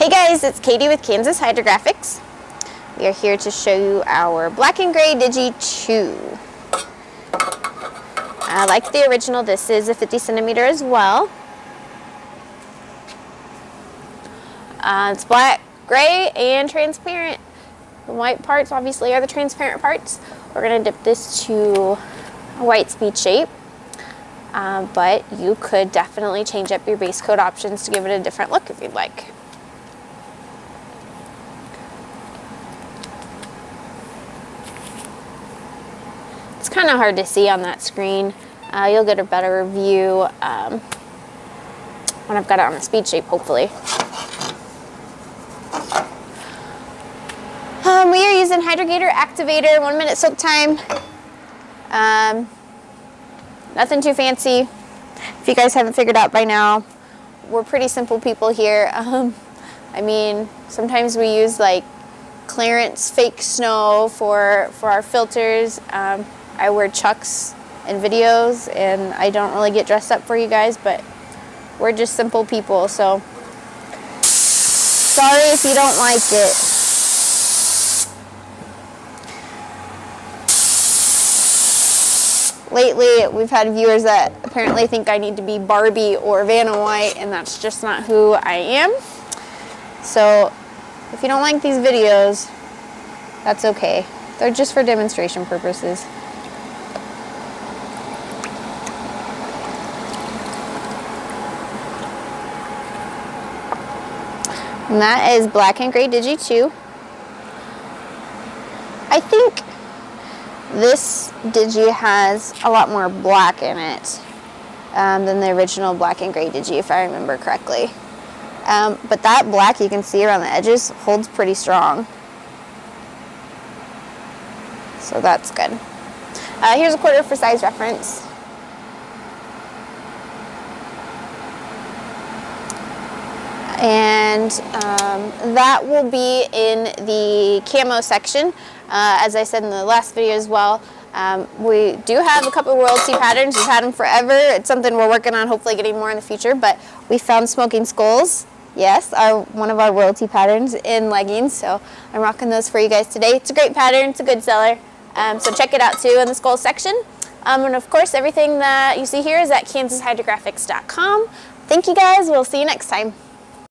Hey guys, it's Katie with Kansas Hydrographics. We are here to show you our black and gray Digi 2. Like the original, this is a 50 centimeter as well. It's black, gray, and transparent. The white parts obviously are the transparent parts. We're going to dip this to a white speed shape. But you could definitely change up your base coat options to give it a different look if you'd like. It's kind of hard to see on that screen. You'll get a better view when I've got it on the speed shape, hopefully. We are using Hydrographics Activator, 1 minute soak time. Nothing too fancy. If you guys haven't figured out by now, we're pretty simple people here. I mean, sometimes we use like clearance fake snow for our filters. I wear Chucks in videos, and I don't really get dressed up for you guys, but we're just simple people, so sorry if you don't like it. Lately, we've had viewers that apparently think I need to be Barbie or Vanna White, and that's just not who I am. So if you don't like these videos, that's okay. They're just for demonstration purposes. And that is black and gray Digi 2. I think this Digi has a lot more black in it than the original black and gray Digi, if I remember correctly. But that black you can see around the edges holds pretty strong. So that's good. Here's a quarter for size reference. And that will be in the camo section. As I said in the last video as well, we do have a couple of royalty patterns. We've had them forever. It's something we're working on, hopefully getting more in the future, but we found Smoking Skulls, yes, one of our royalty patterns in leggings, so I'm rocking those for you guys today. It's a great pattern, it's a good seller, so check it out too in the skull section. And of course, everything that you see here is at KansasHydrographics.com. Thank you guys, we'll see you next time.